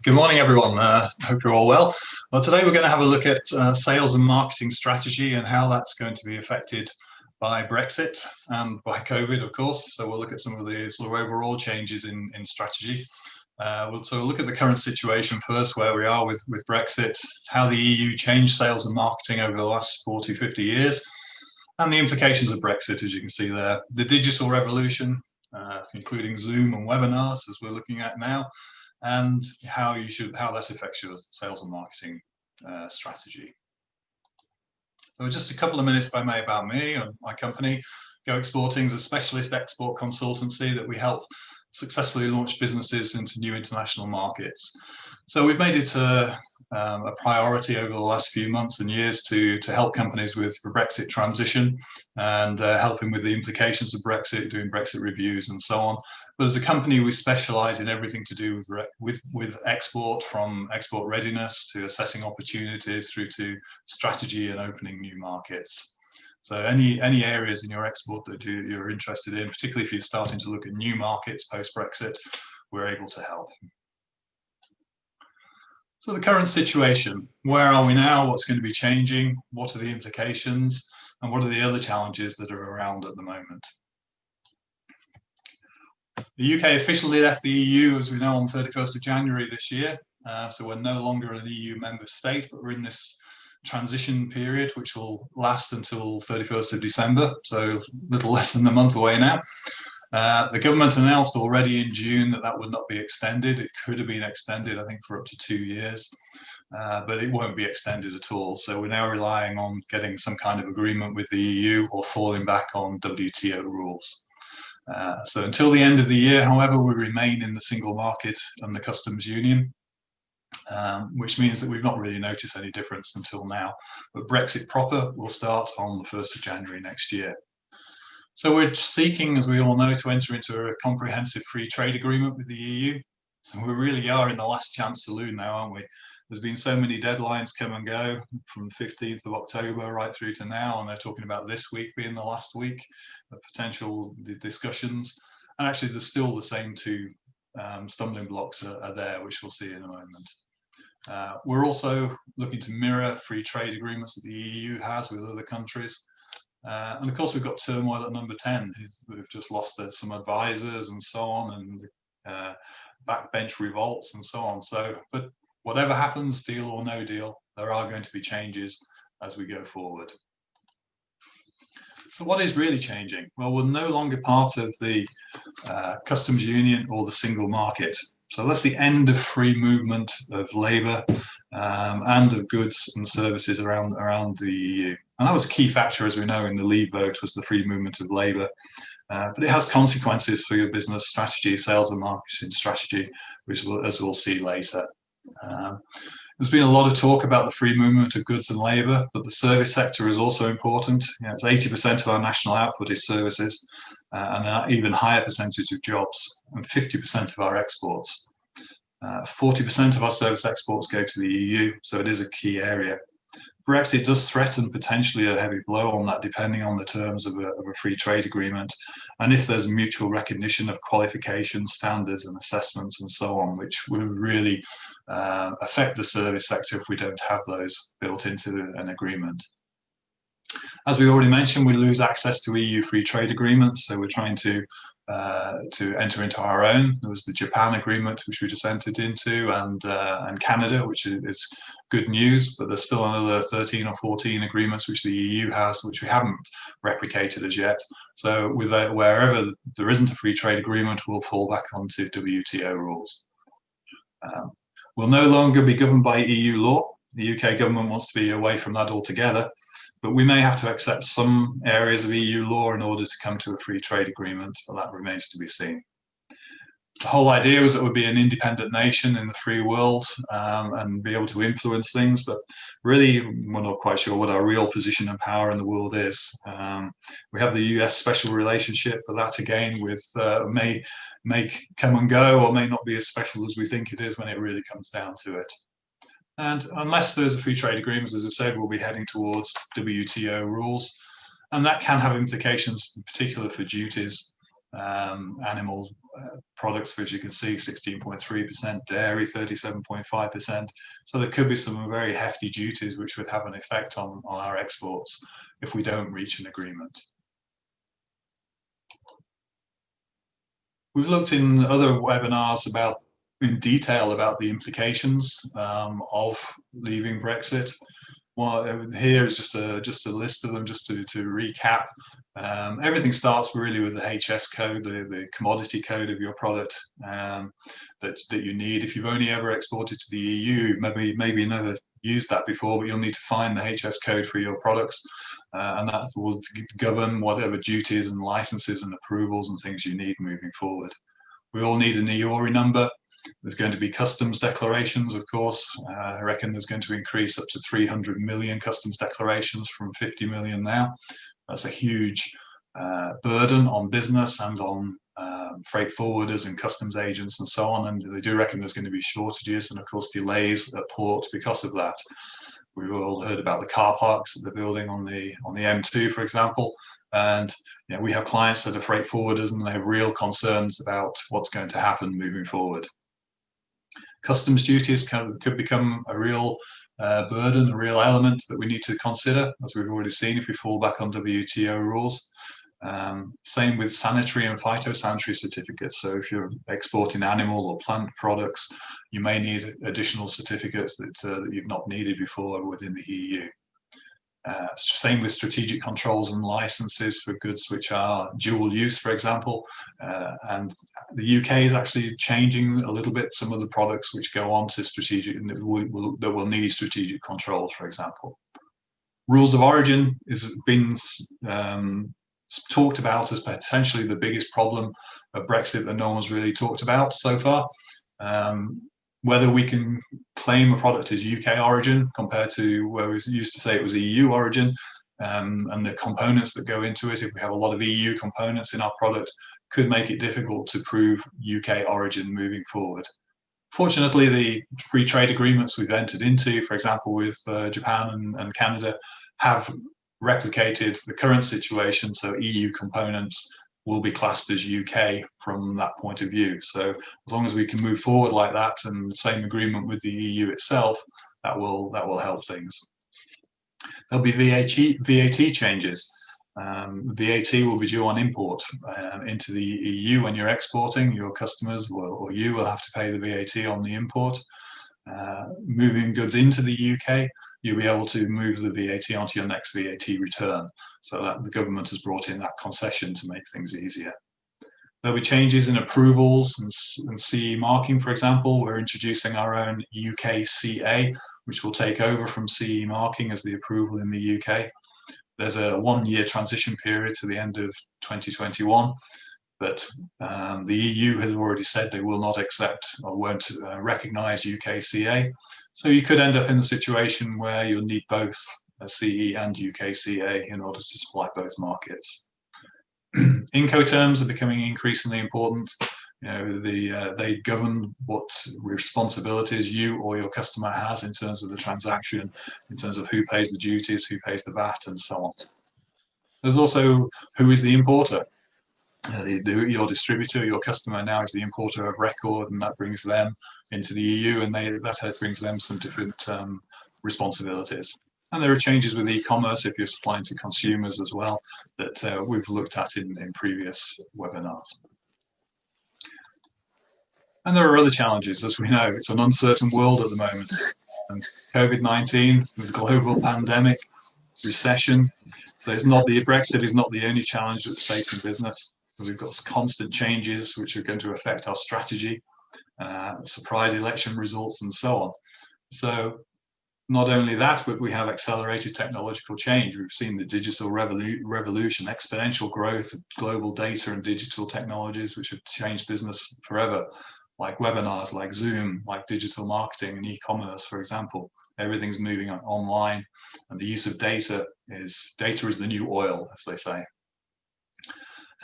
Good morning, everyone. Hope you're all well. Well, today we're going to have a look at sales and marketing strategy and how that's going to be affected by Brexit and by COVID, of course. So we'll look at some of the sort of overall changes in strategy. We'll sort of look at the current situation first, where we are with Brexit, how the EU changed sales and marketing over the last 40, 50 years, and the implications of Brexit, as you can see there. The digital revolution, including Zoom and webinars, as we're looking at now, and how that affects your sales and marketing strategy. So just a couple of minutes, if I may, about me and my company. Go Exporting is a specialist export consultancy that we help successfully launch businesses into new international markets. So we've made it a priority over the last few months and years to help companies with the Brexit transition and helping with the implications of Brexit, doing Brexit reviews and so on. But as a company, we specialize in everything to do with export, from export readiness to assessing opportunities through to strategy and opening new markets. So any areas in your export that you're interested in, particularly if you're starting to look at new markets post-Brexit, we're able to help. So the current situation, where are we now? What's going to be changing? What are the implications? And what are the other challenges that are around at the moment? The UK officially left the EU, as we know, on 31st of January this year. So we're no longer an EU member state, but we're in this transition period, which will last until 31st of December, so a little less than a month away now. The government announced already in June that would not be extended. It could have been extended, I think, for up to 2 years, but it won't be extended at all. So we're now relying on getting some kind of agreement with the EU or falling back on WTO rules. So until the end of the year, however, we remain in the single market and the customs union, which means that we've not really noticed any difference until now. But Brexit proper will start on the 1st of January next year. So we're seeking, as we all know, to enter into a comprehensive free trade agreement with the EU. So we really are in the last chance saloon now, aren't we? There's been so many deadlines come and go, from the 15th of October right through to now, and they're talking about this week being the last week of potential discussions. And actually, there's still the same two stumbling blocks are there, which we'll see in a moment. We're also looking to mirror free trade agreements that the EU has with other countries. And of course, we've got turmoil at number 10. We've just lost some advisors and so on, and backbench revolts and so on. So, but whatever happens, deal or no deal, there are going to be changes as we go forward. So what is really changing? Well, we're no longer part of the customs union or the single market. So that's the end of free movement of labour and of goods and services around the EU. And that was a key factor, as we know, in the Leave vote, was the free movement of labour. But it has consequences for your business strategy, sales and marketing strategy, which as we'll see later. There's been a lot of talk about the free movement of goods and labour, but the service sector is also important. You know, it's 80% of our national output is services, and an even higher percentage of jobs, and 50% of our exports. 40% of our service exports go to the EU, so it is a key area. Brexit does threaten potentially a heavy blow on that, depending on the terms of a free trade agreement, and if there's mutual recognition of qualifications, standards and assessments and so on, which will really affect the service sector if we don't have those built into an agreement. As we already mentioned, we lose access to EU free trade agreements, so we're trying to enter into our own. There was the Japan agreement, which we just entered into, and Canada, which is good news, but there's still another 13 or 14 agreements which the EU has, which we haven't replicated as yet. So wherever there isn't a free trade agreement, we'll fall back onto WTO rules. We'll no longer be governed by EU law. The UK government wants to be away from that altogether, but we may have to accept some areas of EU law in order to come to a free trade agreement, but that remains to be seen. The whole idea was that we'd be an independent nation in the free world and be able to influence things, but really we're not quite sure what our real position and power in the world is. We have the US special relationship, but that again may come and go, or may not be as special as we think it is when it really comes down to it. And unless there's a free trade agreement, as I said, we'll be heading towards WTO rules, and that can have implications in particular for duties. animal products, which you can see 16.3%, dairy 37.5%. So there could be some very hefty duties which would have an effect on our exports if we don't reach an agreement. We've looked in other webinars in detail about the implications of leaving Brexit. Well, here is just a list of them, just to recap. Everything starts really with the HS code, the commodity code of your product that you need. If you've only ever exported to the EU, maybe never used that before, but you'll need to find the HS code for your products, and that will govern whatever duties and licenses and approvals and things you need moving forward. We all need an EORI number. There's going to be customs declarations, of course. I reckon there's going to increase up to 300 million customs declarations from 50 million now. That's a huge burden on business and on freight forwarders and customs agents and so on. And they do reckon there's going to be shortages and, of course, delays at port because of that. We've all heard about the car parks that they're building on the M2, for example. And we have clients that are freight forwarders, and they have real concerns about what's going to happen moving forward. Customs duties could become a real burden, a real element that we need to consider, as we've already seen if we fall back on WTO rules. Same with sanitary and phytosanitary certificates. So if you're exporting animal or plant products, you may need additional certificates that you've not needed before within the EU. Same with strategic controls and licenses for goods which are dual use, for example. And the UK is actually changing a little bit some of the products which go on to strategic, that will need strategic controls, for example. Rules of origin has been talked about as potentially the biggest problem of Brexit that no one's really talked about so far. Whether we can claim a product as UK origin compared to where we used to say it was EU origin, and the components that go into it, if we have a lot of EU components in our product, could make it difficult to prove UK origin moving forward. Fortunately, the free trade agreements we've entered into, for example, with Japan and Canada, have replicated the current situation, so EU components will be classed as UK from that point of view. So as long as we can move forward like that, and the same agreement with the EU itself, that will help things. There'll be VAT changes. VAT will be due on import into the EU when you're exporting. Your customers or you will have to pay the VAT on the import. Moving goods into the UK, you'll be able to move the VAT onto your next VAT return. So that the government has brought in that concession to make things easier. There'll be changes in approvals and CE marking, for example. We're introducing our own UK CA, which will take over from CE marking as the approval in the UK. There's a 1-year transition period to the end of 2021. But the EU has already said they will not accept or won't recognise UKCA. So you could end up in a situation where you'll need both a CE and UKCA in order to supply both markets. Incoterms are becoming increasingly important. They govern what responsibilities you or your customer has in terms of the transaction, in terms of who pays the duties, who pays the VAT, and so on. There's also who is the importer. Your distributor, your customer now is the importer of record, and that brings them into the EU, and that brings them some different responsibilities. And there are changes with e-commerce if you're supplying to consumers as well that we've looked at in previous webinars. And there are other challenges, as we know. It's an uncertain world at the moment. And COVID-19, the global pandemic, recession. So Brexit is not the only challenge that's facing business. We've got constant changes which are going to affect our strategy, surprise election results, and so on. So not only that, but we have accelerated technological change. We've seen the digital revolution, exponential growth of global data and digital technologies which have changed business forever, like webinars, like Zoom, like digital marketing and e-commerce, for example. Everything's moving online, and the use of data is the new oil, as they say.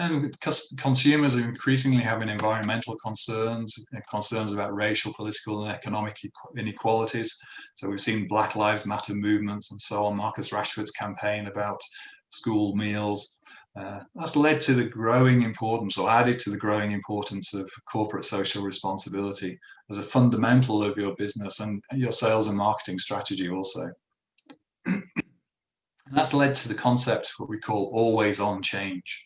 And consumers are increasingly having environmental concerns about racial, political, and economic inequalities. So we've seen Black Lives Matter movements and so on. Marcus Rashford's campaign about school meals. That's led to the growing importance, or added to the growing importance, of corporate social responsibility as a fundamental of your business and your sales and marketing strategy also. And that's led to the concept, what we call always on change.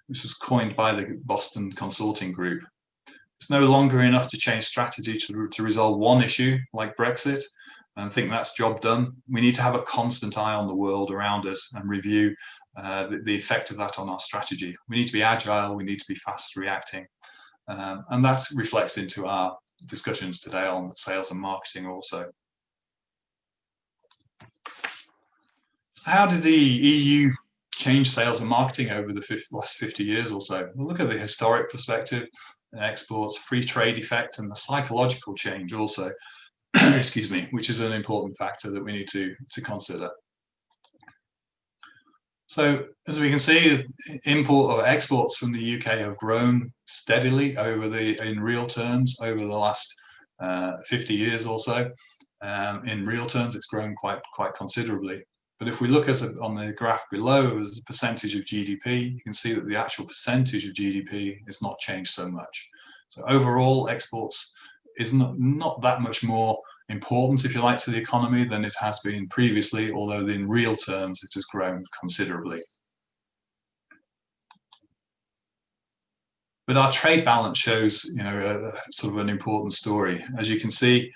This was coined by the Boston Consulting Group. It's no longer enough to change strategy to resolve one issue like Brexit and think that's job done. We need to have a constant eye on the world around us and review the effect of that on our strategy. We need to be agile, we need to be fast reacting. And that reflects into our discussions today on sales and marketing also. So how did the EU change sales and marketing over the last 50 years or so? We'll look at the historic perspective, exports, free trade effect, and the psychological change also, excuse me, which is an important factor that we need to consider. So as we can see, import or exports from the UK have grown steadily in real terms over the last 50 years or so. In real terms, it's grown quite considerably. But if we look on the graph below as a percentage of GDP, you can see that the actual percentage of GDP has not changed so much. So overall, exports is not that much more important, if you like, to the economy than it has been previously, although in real terms it has grown considerably. But our trade balance shows, sort of an important story. As you can see,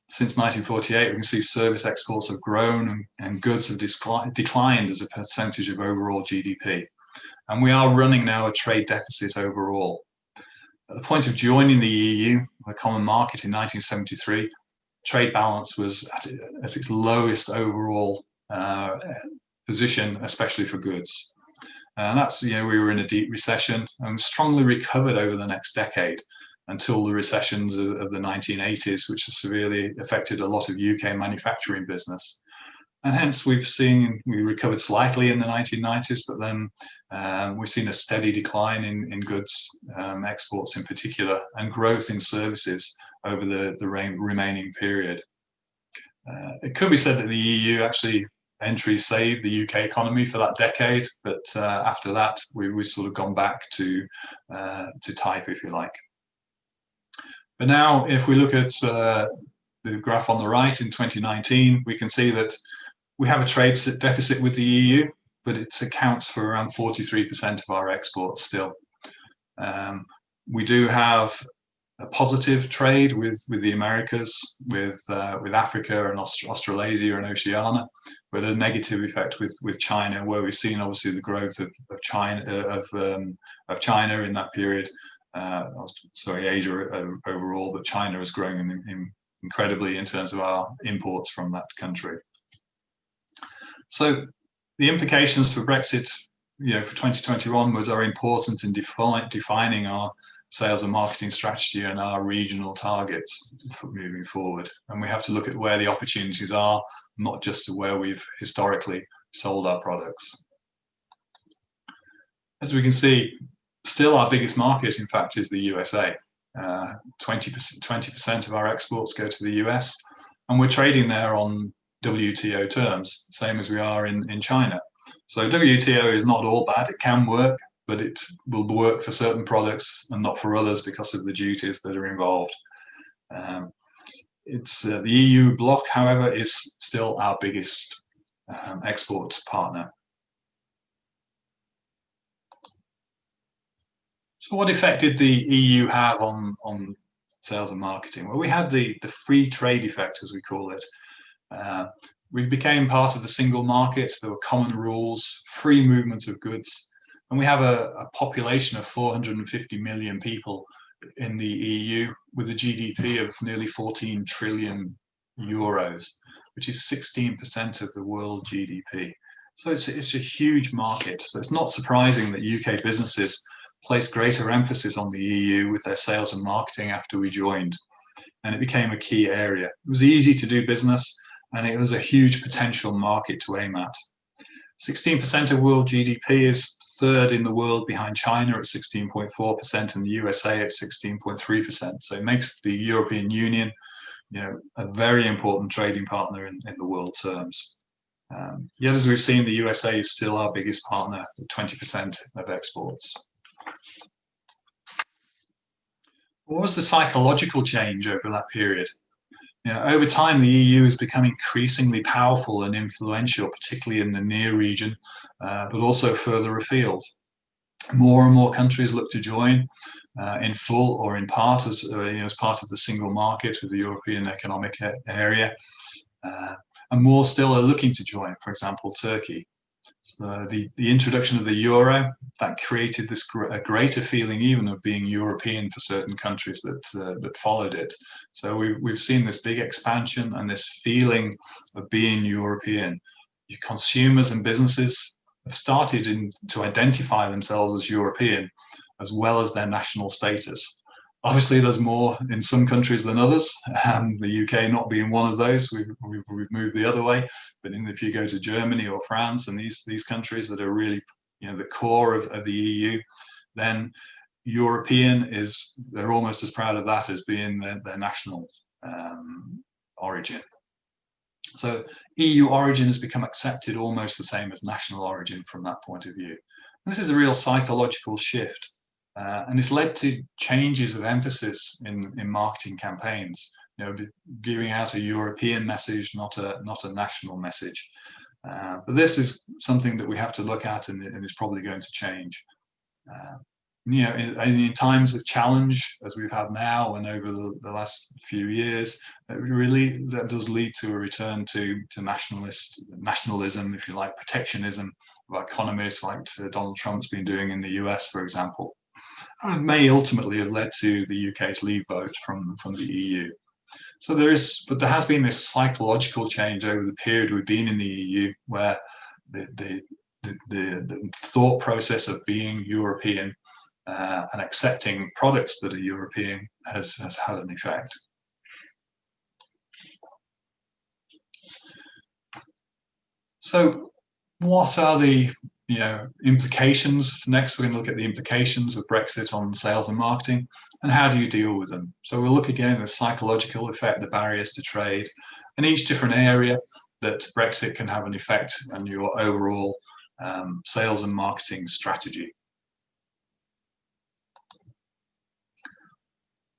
since 1948, we can see service exports have grown and goods have declined as a percentage of overall GDP. And we are running now a trade deficit overall. At the point of joining the EU, the common market in 1973, trade balance was at its lowest overall position, especially for goods. And that's, we were in a deep recession and strongly recovered over the next decade until the recessions of the 1980s, which has severely affected a lot of UK manufacturing business. And hence we recovered slightly in the 1990s, but then we've seen a steady decline in goods exports in particular, and growth in services over the remaining period. It could be said that the EU actually entry saved the UK economy for that decade, but after that we've sort of gone back to type, if you like. But now if we look at the graph on the right in 2019, we can see that we have a trade deficit with the EU, but it accounts for around 43% of our exports still. We do have a positive trade with the Americas, with Africa and Australasia and Oceania, but a negative effect with China, where we've seen obviously the growth of China in that period. Asia overall, but China has grown incredibly in terms of our imports from that country. So the implications for Brexit, for 2021 are important in defining our sales and marketing strategy and our regional targets for moving forward. And we have to look at where the opportunities are, not just to where we've historically sold our products. As we can see, still our biggest market, in fact, is the USA. 20% of our exports go to the US, and we're trading there on WTO terms, same as we are in China. So WTO is not all bad. It can work, but it will work for certain products and not for others because of the duties that are involved. The EU bloc, however, is still our biggest export partner. So what effect did the EU have on sales and marketing? Well, we had the free trade effect, as we call it. We became part of the single market. There were common rules, free movement of goods, and we have a population of 450 million people in the EU with a GDP of nearly 14 trillion euros, which is 16% of the world GDP. So it's a huge market. So it's not surprising that UK businesses placed greater emphasis on the EU with their sales and marketing after we joined, and it became a key area. It was easy to do business, and it was a huge potential market to aim at. 16% of world GDP is third in the world behind China at 16.4% and the USA at 16.3%. So it makes the European Union, a very important trading partner in the world terms. Yet, as we've seen, the USA is still our biggest partner, with 20% of exports. What was the psychological change over that period? Over time, the EU has become increasingly powerful and influential, particularly in the near region, but also further afield. More and more countries look to join in full or in part as part of the single market with the European Economic Area, and more still are looking to join. For example, Turkey. So the introduction of the euro, that created this a greater feeling even of being European for certain countries that followed it. So we've seen this big expansion and this feeling of being European. Consumers and businesses have started to identify themselves as European, as well as their national status. Obviously, there's more in some countries than others, the UK not being one of those. We've moved the other way. But if you go to Germany or France and these countries that are really the core of the EU, then European they're almost as proud of that as being their national origin. So EU origin has become accepted almost the same as national origin from that point of view. And this is a real psychological shift. And it's led to changes of emphasis in marketing campaigns, giving out a European message, not a national message. But this is something that we have to look at, and is probably going to change. In times of challenge, as we've had now and over the last few years, that does lead to a return to nationalism, if you like, protectionism of economies, like Donald Trump's been doing in the US, for example. And may ultimately have led to the UK's leave vote from the EU. So there has been this psychological change over the period we've been in the EU, where the thought process of being European and accepting products that are European has had an effect. So what are the implications? Next, we're going to look at the implications of Brexit on sales and marketing, and how do you deal with them? So we'll look again at the psychological effect, the barriers to trade, and each different area that Brexit can have an effect on your overall sales and marketing strategy.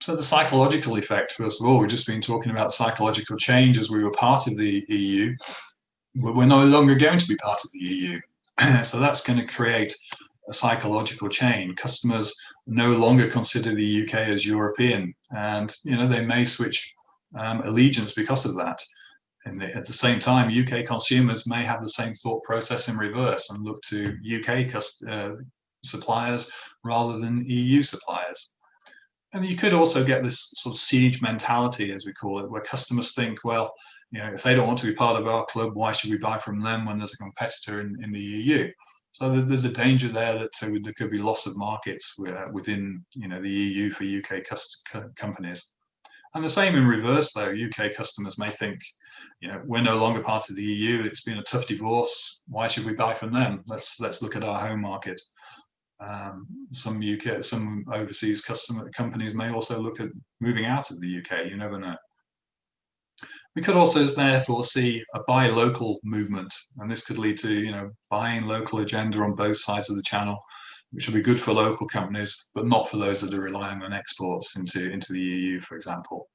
So the psychological effect, first of all, we've just been talking about psychological change as we were part of the EU, but we're no longer going to be part of the EU. So that's going to create a psychological chain. Customers no longer consider the UK as European, and they may switch allegiance because of that. And at the same time, UK consumers may have the same thought process in reverse and look to UK suppliers rather than EU suppliers. And you could also get this sort of siege mentality, as we call it, where customers think, well, if they don't want to be part of our club, why should we buy from them when there's a competitor in the EU? So there's a danger there that there could be loss of markets within the EU for UK companies. And the same in reverse, though. UK customers may think, we're no longer part of the EU. It's been a tough divorce. Why should we buy from them? Let's look at our home market. Some overseas companies may also look at moving out of the UK. You never know. We could also therefore see a buy local movement, and this could lead to buying local agenda on both sides of the channel, which will be good for local companies, but not for those that are relying on exports into the EU, for example.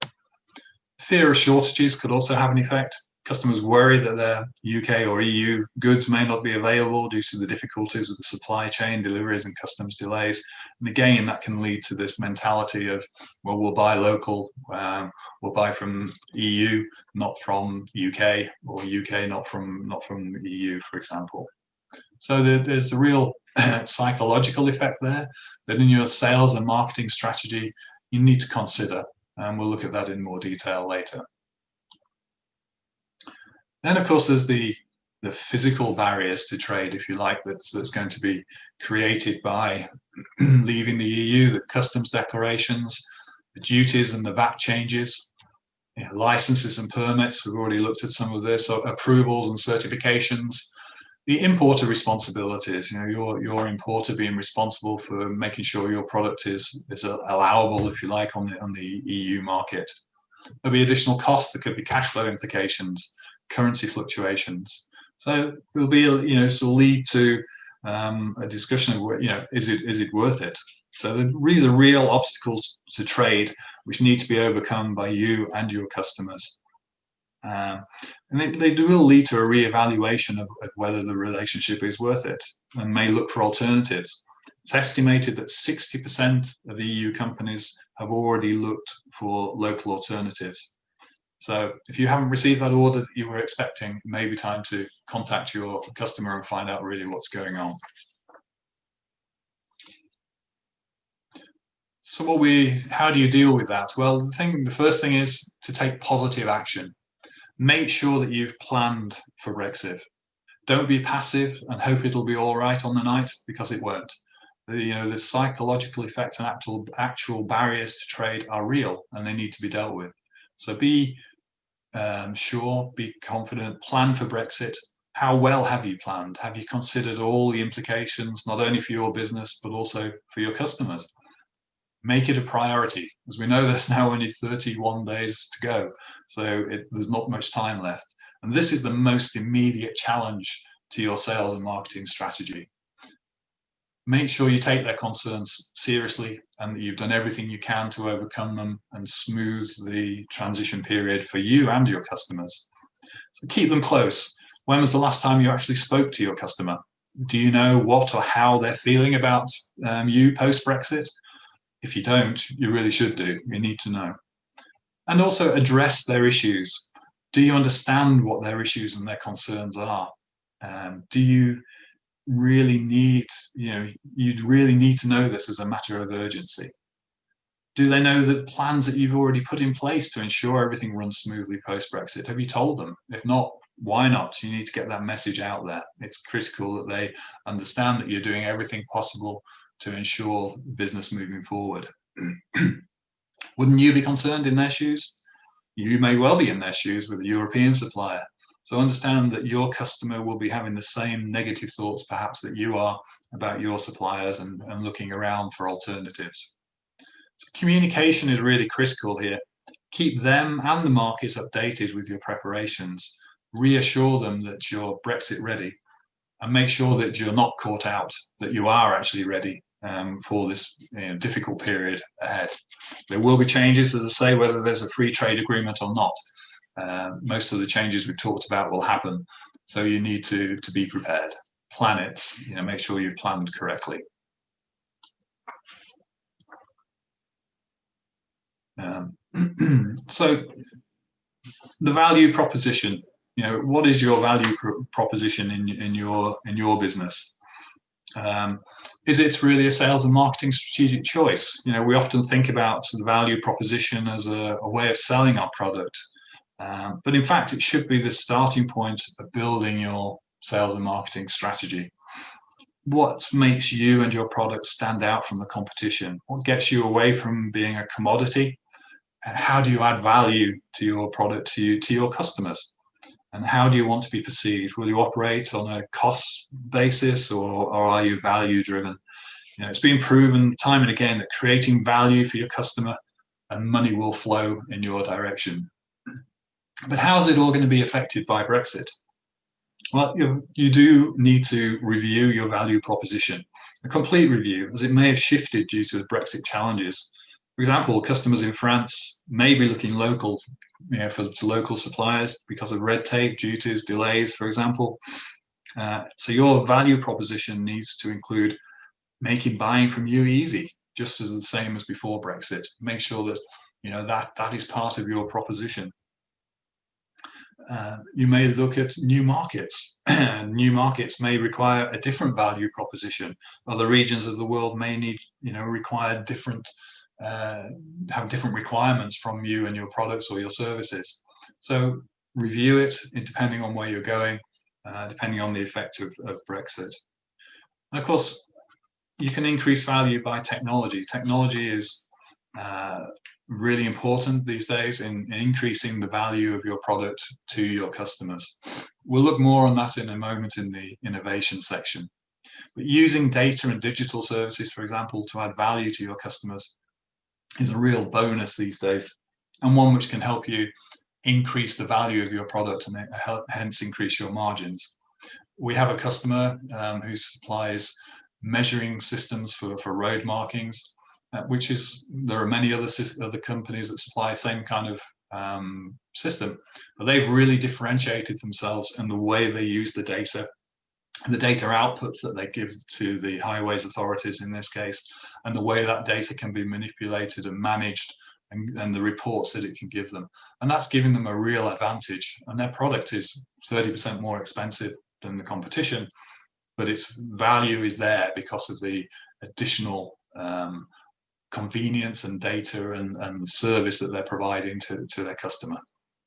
Fear of shortages could also have an effect. Customers worry that their UK or EU goods may not be available due to the difficulties with the supply chain, deliveries and customs delays. And again, that can lead to this mentality of, well, we'll buy local, we'll buy from EU, not from UK, or UK, not from EU, for example. So there's a real psychological effect there that in your sales and marketing strategy, you need to consider. And we'll look at that in more detail later. Then, of course, there's the physical barriers to trade, if you like, that's going to be created by leaving the EU, the customs declarations, the duties and the VAT changes, licenses and permits. We've already looked at some of this, so approvals and certifications. The importer responsibilities, your importer being responsible for making sure your product is allowable, if you like, on the EU market. There'll be additional costs. There could be cash flow implications, currency fluctuations. So there'll be, sort of lead to a discussion of, is it worth it? So these are real obstacles to trade which need to be overcome by you and your customers. And they will lead to a re-evaluation of whether the relationship is worth it, and may look for alternatives. It's estimated that 60% of EU companies have already looked for local alternatives. So if you haven't received that order that you were expecting, it may be time to contact your customer and find out really what's going on. So how do you deal with that? Well, the first thing is to take positive action. Make sure that you've planned for Brexit. Don't be passive and hope it'll be all right on the night, because it won't. The psychological effect and actual barriers to trade are real, and they need to be dealt with. So be sure, be confident, plan for Brexit. How well have you planned? Have you considered all the implications, not only for your business, but also for your customers? Make it a priority. As we know, there's now only 31 days to go, so there's not much time left. And this is the most immediate challenge to your sales and marketing strategy. Make sure you take their concerns seriously and that you've done everything you can to overcome them and smooth the transition period for you and your customers. So keep them close. When was the last time you actually spoke to your customer? Do you know what or how they're feeling about you post-Brexit? If you don't, you really should do. You need to know. And also address their issues. Do you understand what their issues and their concerns are? Do you really need, you'd really need to know this as a matter of urgency? Do they know the plans that you've already put in place to ensure everything runs smoothly post-Brexit? Have you told them? If not, why not? You need to get that message out there. It's critical that they understand that you're doing everything possible to ensure business moving forward. Wouldn't you be concerned in their shoes? You may well be in their shoes with a European supplier. So understand that your customer will be having the same negative thoughts perhaps that you are about your suppliers, and looking around for alternatives. So communication is really critical here. Keep them and the market updated with your preparations. Reassure them that you're Brexit ready, and make sure that you're not caught out, that you are actually ready for this difficult period ahead. There will be changes, as I say, whether there's a free trade agreement or not. Most of the changes we've talked about will happen, so you need to be prepared. Plan it, make sure you've planned correctly. So the value proposition, what is your value proposition in your business? Is it really a sales and marketing strategic choice? We often think about the value proposition as a way of selling our product, but in fact it should be the starting point of building your sales and marketing strategy. What makes you and your product stand out from the competition? What gets you away from being a commodity? How do you add value to your product to your customers? And how do you want to be perceived? Will you operate on a cost basis, or are you value driven? It's been proven time and again that creating value for your customer and money will flow in your direction. But how is it all going to be affected by Brexit? Well, you do need to review your value proposition, a complete review, as it may have shifted due to the Brexit challenges. For example, customers in France may be looking local, for local suppliers because of red tape, duties, delays, for example. So your value proposition needs to include making buying from you easy, just as the same as before Brexit. Make sure that that is part of your proposition. You may look at new markets. New markets may require a different value proposition. Other regions of the world may need, require different, have different requirements from you and your products or your services. So review it depending on where you're going, depending on the effect of Brexit. And of course, you can increase value by technology. Technology is really important these days in increasing the value of your product to your customers. We'll look more on that in a moment in the innovation section. But using data and digital services, for example, to add value to your customers is a real bonus these days, and one which can help you increase the value of your product and hence increase your margins. we have a customer who supplies measuring systems for road markings, which is, there are many other companies that supply the same kind of system, but they've really differentiated themselves in the way they use the data outputs that they give to the highways authorities in this case, and the way that data can be manipulated and managed, and the reports that it can give them. And that's giving them a real advantage. And their product is 30% more expensive than the competition, but its value is there because of the additional convenience and data and service that they're providing to their customer.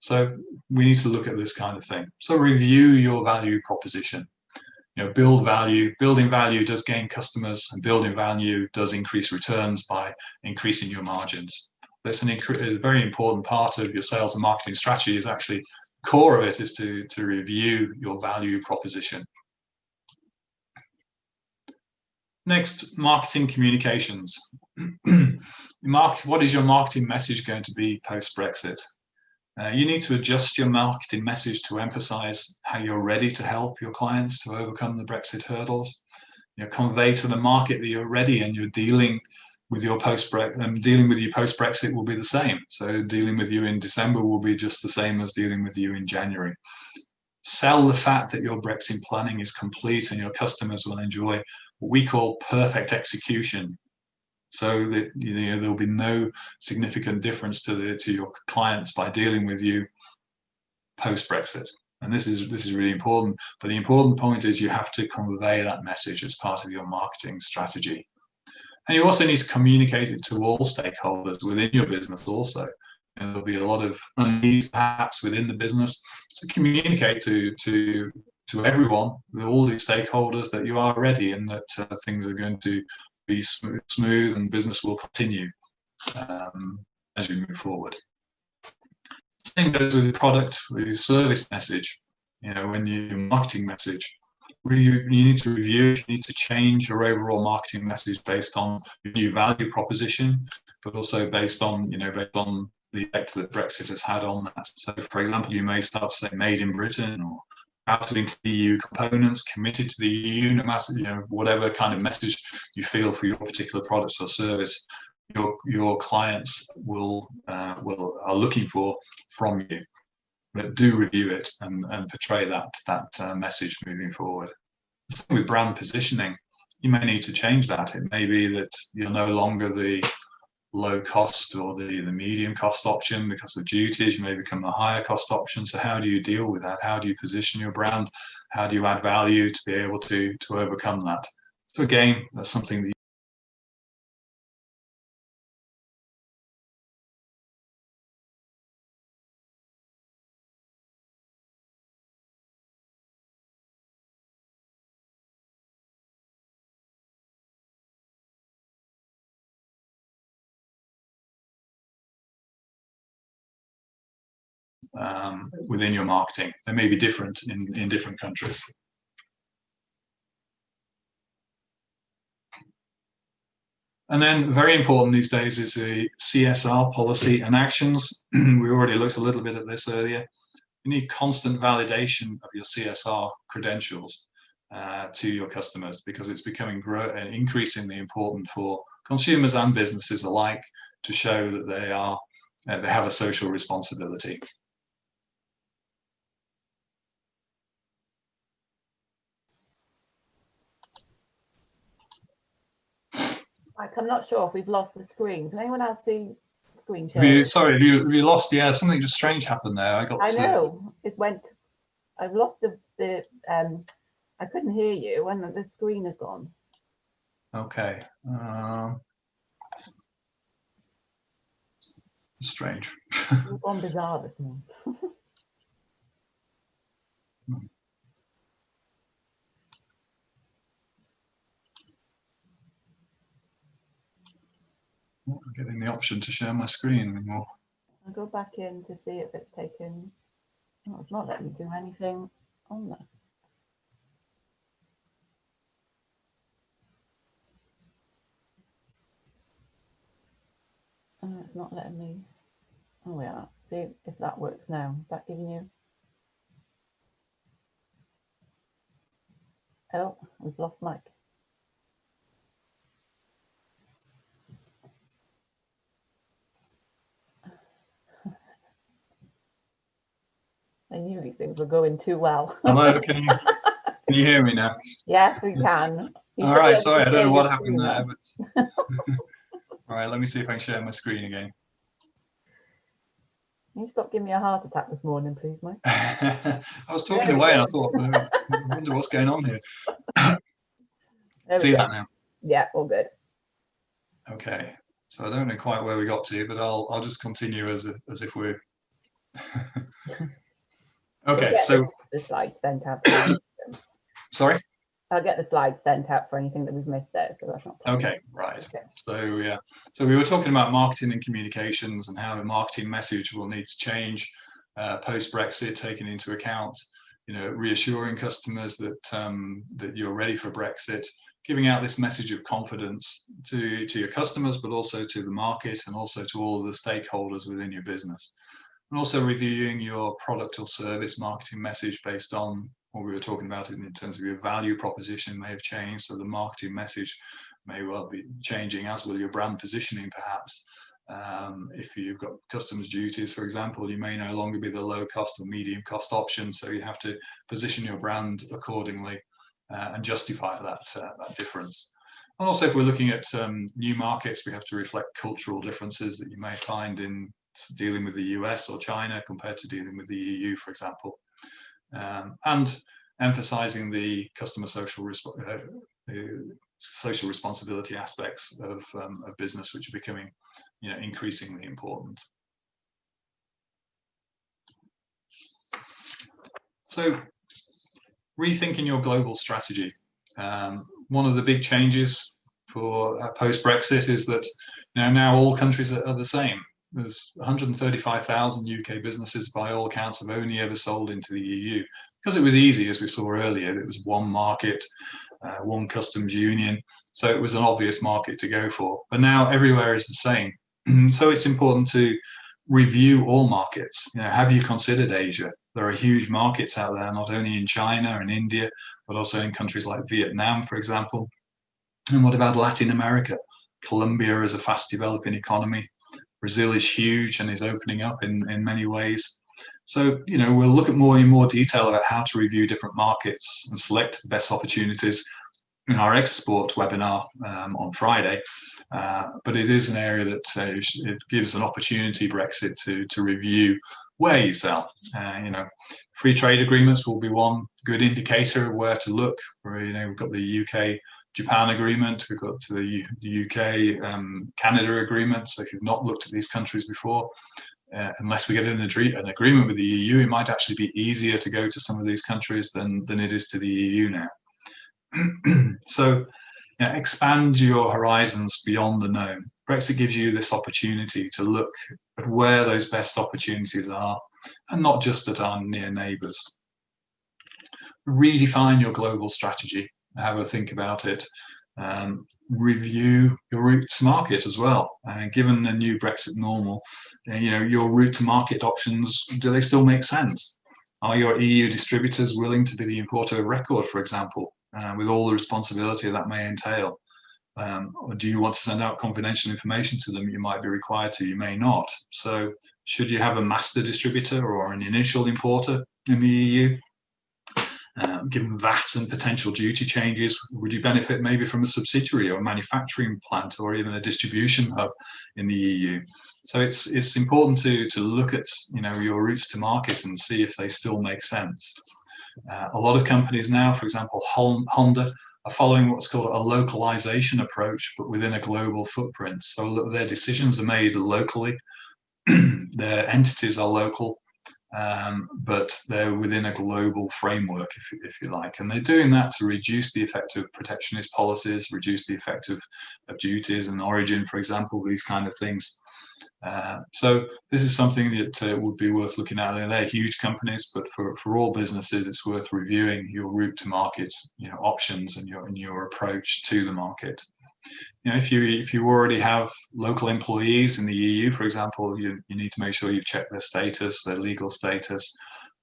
So we need to look at this kind of thing. So review your value proposition. Build value. Building value does gain customers, and building value does increase returns by increasing your margins. That's a very important part of your sales and marketing strategy. Is actually, core of it is to review your value proposition. Next, marketing communications. What is your marketing message going to be post-Brexit? You need to adjust your marketing message to emphasize how you're ready to help your clients to overcome the Brexit hurdles. Convey to the market that you're ready and you're dealing with your post-Brexit will be the same. So dealing with you in December will be just the same as dealing with you in January. Sell the fact that your Brexit planning is complete and your customers will enjoy what we call perfect execution. So that there will be no significant difference to your clients by dealing with you post-Brexit. And this is really important. But the important point is you have to convey that message as part of your marketing strategy. And you also need to communicate it to all stakeholders within your business also. There'll be a lot of unease perhaps within the business. So communicate to everyone, all the stakeholders, that you are ready and that things are going to be smooth and business will continue as you move forward. Same goes with the product, with your service message. When your marketing message, you need to review, you need to change your overall marketing message based on your new value proposition, but also based on the effect that Brexit has had on that. So, for example, you may start to say "Made in Britain" or "Out of EU components, committed to the EU," no matter whatever kind of message you feel for your particular product or service, your clients are looking for from you. But do review it and portray that message moving forward. Same with brand positioning. You may need to change that. It may be that you're no longer the low cost or the medium cost option because of duties. You may become a higher cost option. So how do you deal with that? How do you position your brand? How do you add value to be able to overcome that? So again, that's something that within your marketing. They may be different in different countries. And then very important these days is the CSR policy and actions. We already looked a little bit at this earlier. You need constant validation of your CSR credentials to your customers, because it's becoming increasingly important for consumers and businesses alike to show that they have a social responsibility. Mike, I'm not sure if we've lost the screen. Can anyone else see the screen share? Sorry, have you lost? Yeah, something just strange happened there. I know. It went. I've lost the. I couldn't hear you when the screen is gone. Okay. Strange. It's gone bizarre this morning. I'm not getting the option to share my screen anymore. I'll go back in to see if it's taken. Oh, it's not letting me do anything on there. Oh, it's not letting me. Oh, we are. See if that works now. Is that giving you? Oh, we've lost Mike. I knew these things were going too well. Hello, can you hear me now? Yes, we can. All right, sorry, I don't know what happened there. But... All right, let me see if I can share my screen again. Can you stop giving me a heart attack this morning, please, Mike? I was talking away and I thought, I wonder what's going on here. See that now? Yeah, all good. Okay, so I don't know quite where we got to, but I'll just continue as if we're okay. So the slides sent out. Sorry. I'll get the slides sent out for anything that we've missed there. So that's not okay, right. Okay. So yeah, so we were talking about marketing and communications and how the marketing message will need to change post Brexit, taking into account, reassuring customers that that you're ready for Brexit, giving out this message of confidence to your customers, but also to the market and also to all of the stakeholders within your business. And also reviewing your product or service marketing message based on what we were talking about in terms of your value proposition may have changed. So the marketing message may well be changing, as will your brand positioning perhaps. If you've got customs duties, for example, you may no longer be the low cost or medium cost option. So you have to position your brand accordingly and justify that difference. And also, if we're looking at new markets, we have to reflect cultural differences that you may find in dealing with the US or China compared to dealing with the EU, for example, and emphasizing the customer social responsibility aspects of business, which are becoming, increasingly important. So, rethinking your global strategy. One of the big changes for post-Brexit is that now all countries are the same. There's 135,000 UK businesses, by all accounts, have only ever sold into the EU because it was easy, as we saw earlier. It was one market, one customs union, so it was an obvious market to go for. But now everywhere is the same, so it's important to review all markets. Have you considered Asia? There are huge markets out there, not only in China and India, but also in countries like Vietnam, for example. And what about Latin America? Colombia is a fast developing economy. Brazil is huge and is opening up in many ways. So, we'll look at more in more detail about how to review different markets and select the best opportunities in our export webinar on Friday. But it is an area that it gives an opportunity, Brexit, to review where you sell. Free trade agreements will be one good indicator of where to look. We've got the UK Japan agreement, we've got the UK Canada agreement. So if you've not looked at these countries before, unless we get an agreement with the EU, it might actually be easier to go to some of these countries than it is to the EU now. So expand your horizons beyond the known. Brexit gives you this opportunity to look at where those best opportunities are, and not just at our near neighbours. Redefine your global strategy. Have a think about it. Review your route to market as well. Given the new Brexit normal, your route to market options, do they still make sense? Are your EU distributors willing to be the importer of record, for example, with all the responsibility that may entail? Or do you want to send out confidential information to them? You might be required to, you may not. So should you have a master distributor or an initial importer in the EU? Given that and potential duty changes, would you benefit maybe from a subsidiary or a manufacturing plant or even a distribution hub in the EU? So it's important to look at your routes to market and see if they still make sense. A lot of companies now, for example, Honda, are following what's called a localization approach, but within a global footprint. So their decisions are made locally, their entities are local, but they're within a global framework, if you like. And they're doing that to reduce the effect of protectionist policies, reduce the effect of duties and origin, for example, these kind of things. So this is something that would be worth looking at. And they're huge companies, but for all businesses, it's worth reviewing your route to market, options and your approach to the market. If you already have local employees in the EU, for example, you need to make sure you've checked their status, their legal status,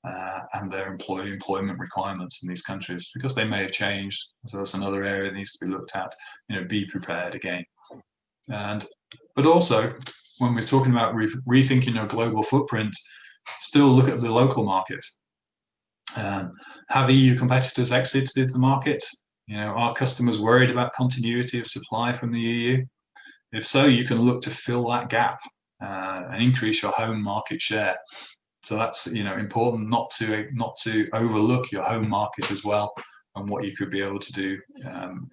and their employment requirements in these countries, because they may have changed. So that's another area that needs to be looked at. Be prepared again. But also, when we're talking about rethinking your global footprint, still look at the local market. Have EU competitors exited the market? Are customers worried about continuity of supply from the EU? If so, you can look to fill that gap and increase your home market share. So that's important not to overlook your home market as well, and what you could be able to do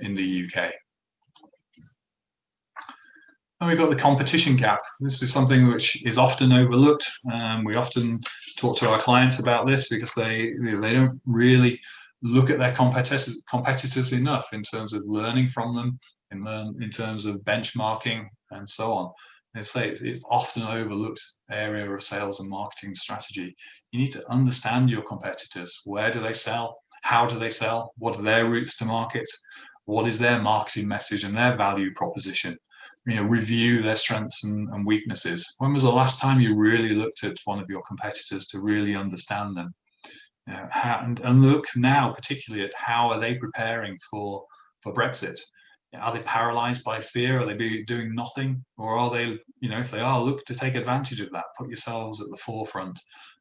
in the UK. And we've got the competition gap. This is something which is often overlooked. We often talk to our clients about this because they don't really look at their competitors enough in terms of learning from them, in terms of benchmarking and so on. It's often overlooked area of sales and marketing strategy. You need to understand your competitors. Where do they sell? How do they sell? What are their routes to market? What is their marketing message and their value proposition? Review their strengths and weaknesses. When was the last time you really looked at one of your competitors to really understand them? And look now particularly at how are they preparing for Brexit. Are they paralyzed by fear? Are they doing nothing? Or are they, if they are, look to take advantage of that. Put yourselves at the forefront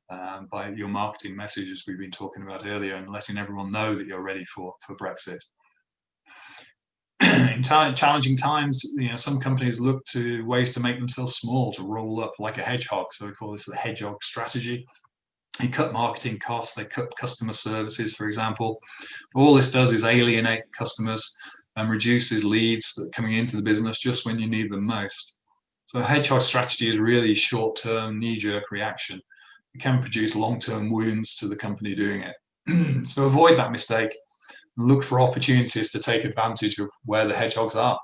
by your marketing messages we've been talking about earlier, and letting everyone know that you're ready for Brexit. In challenging times, some companies look to ways to make themselves small, to roll up like a hedgehog. So we call this the hedgehog strategy. They cut marketing costs, they cut customer services, for example. All this does is alienate customers and reduces leads that are coming into the business just when you need them most. So a hedgehog strategy is really short-term, knee-jerk reaction. It can produce long-term wounds to the company doing it. So avoid that mistake. Look for opportunities to take advantage of where the hedgehogs are,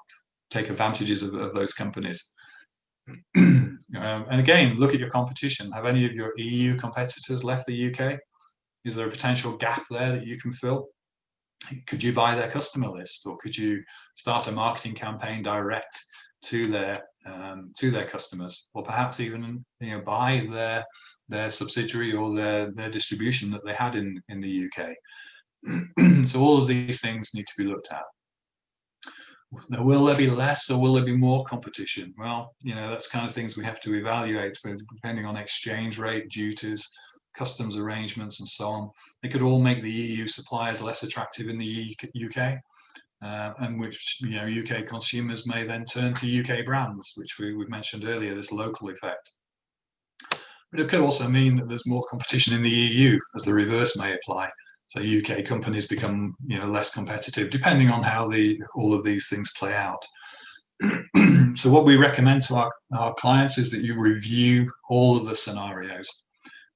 take advantages of those companies. And again, look at your competition. Have any of your EU competitors left the UK? Is there a potential gap there that you can fill? Could you buy their customer list, or could you start a marketing campaign direct to their customers, or perhaps even buy their subsidiary or their distribution that they had in the UK? So all of these things need to be looked at. Will there be less or will there be more competition? Well, that's kind of things we have to evaluate, depending on exchange rate, duties, customs arrangements, and so on. They could all make the EU suppliers less attractive in the UK, and which UK consumers may then turn to UK brands, which we mentioned earlier, this local effect. But it could also mean that there's more competition in the EU, as the reverse may apply. So UK companies become less competitive, depending on how all of these things play out. So what we recommend to our clients is that you review all of the scenarios.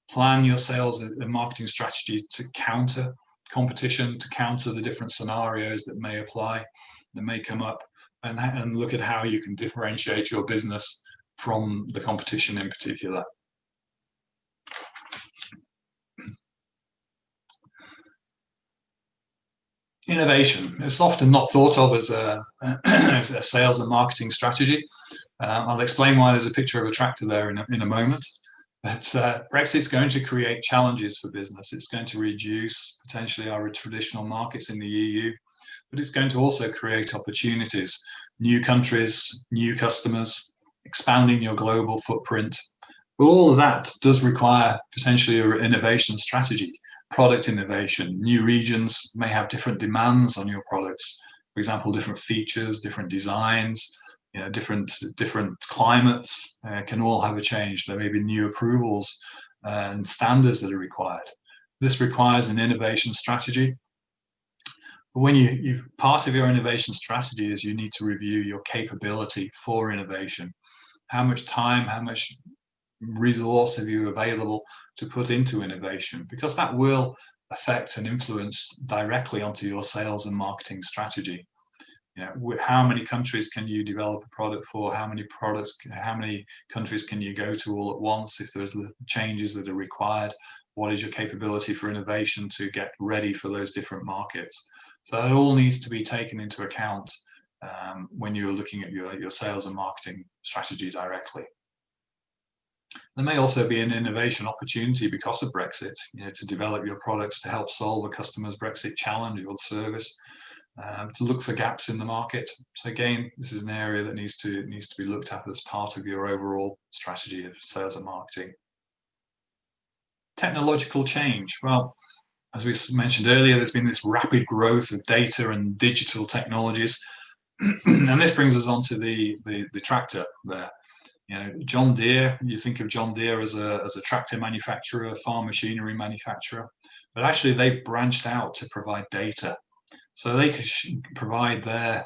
Plan your sales and marketing strategy to counter competition, to counter the different scenarios that may apply, that may come up, and look at how you can differentiate your business from the competition in particular. Innovation. It's often not thought of as a sales and marketing strategy. I'll explain why there's a picture of a tractor there in a moment. But Brexit's going to create challenges for business. It's going to reduce potentially our traditional markets in the EU, but it's going to also create opportunities, new countries, new customers, expanding your global footprint. But all of that does require potentially an innovation strategy. Product innovation. New regions may have different demands on your products. For example, different features, different designs, different climates can all have a change. There may be new approvals and standards that are required. This requires an innovation strategy. But when part of your innovation strategy is you need to review your capability for innovation. How much time, how much resource have you available to put into innovation, because that will affect and influence directly onto your sales and marketing strategy. How many countries can you develop a product for? How many countries can you go to all at once if there's changes that are required? What is your capability for innovation to get ready for those different markets? So that all needs to be taken into account when you're looking at your sales and marketing strategy directly. There may also be an innovation opportunity because of Brexit, to develop your products to help solve a customer's Brexit challenge or service, to look for gaps in the market. So again, this is an area that needs to be looked at as part of your overall strategy of sales and marketing. Technological change. Well, as we mentioned earlier, there's been this rapid growth of data and digital technologies. And this brings us on to the tractor there. John Deere, you think of John Deere as a tractor manufacturer, a farm machinery manufacturer, but actually they branched out to provide data. So they could provide their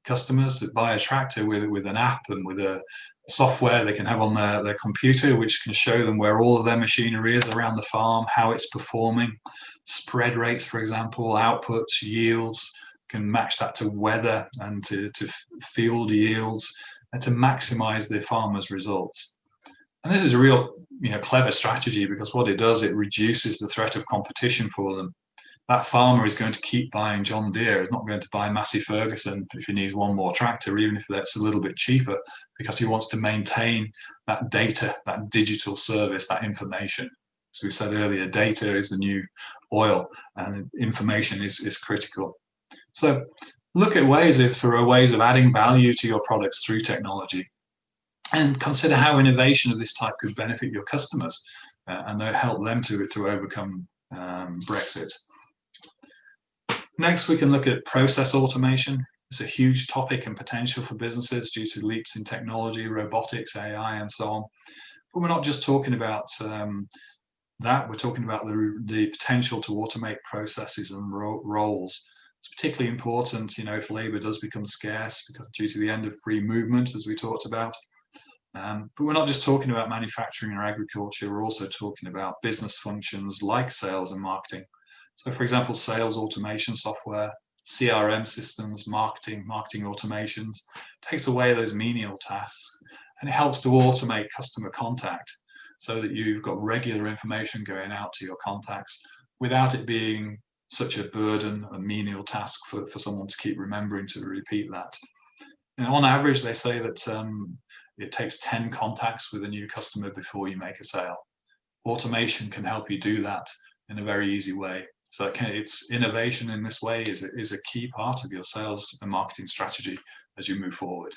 customers that buy a tractor with an app and with a software they can have on their computer, which can show them where all of their machinery is around the farm, how it's performing, spread rates, for example, outputs, yields, can match that to weather and to field yields, and to maximize the farmer's results. And this is a real clever strategy, because what it does, it reduces the threat of competition for them. That farmer is going to keep buying John Deere, is not going to buy Massey Ferguson if he needs one more tractor, even if that's a little bit cheaper, because he wants to maintain that data, that digital service, that information. As we said earlier, data is the new oil, and information is critical. So look at ways of adding value to your products through technology, and consider how innovation of this type could benefit your customers and help them to overcome Brexit. Next, we can look at process automation. It's a huge topic and potential for businesses due to leaps in technology, robotics, AI, and so on. But we're not just talking about that. We're talking about the potential to automate processes and roles. It's particularly important, if labour does become scarce because due to the end of free movement, as we talked about. But we're not just talking about manufacturing or agriculture. We're also talking about business functions like sales and marketing. So, for example, sales automation software, CRM systems, marketing automations, takes away those menial tasks, and it helps to automate customer contact so that you've got regular information going out to your contacts without it being such a burden, a menial task for someone to keep remembering to repeat that. On average, they say that it takes 10 contacts with a new customer before you make a sale. Automation can help you do that in a very easy way. So it's innovation in this way is a key part of your sales and marketing strategy as you move forward.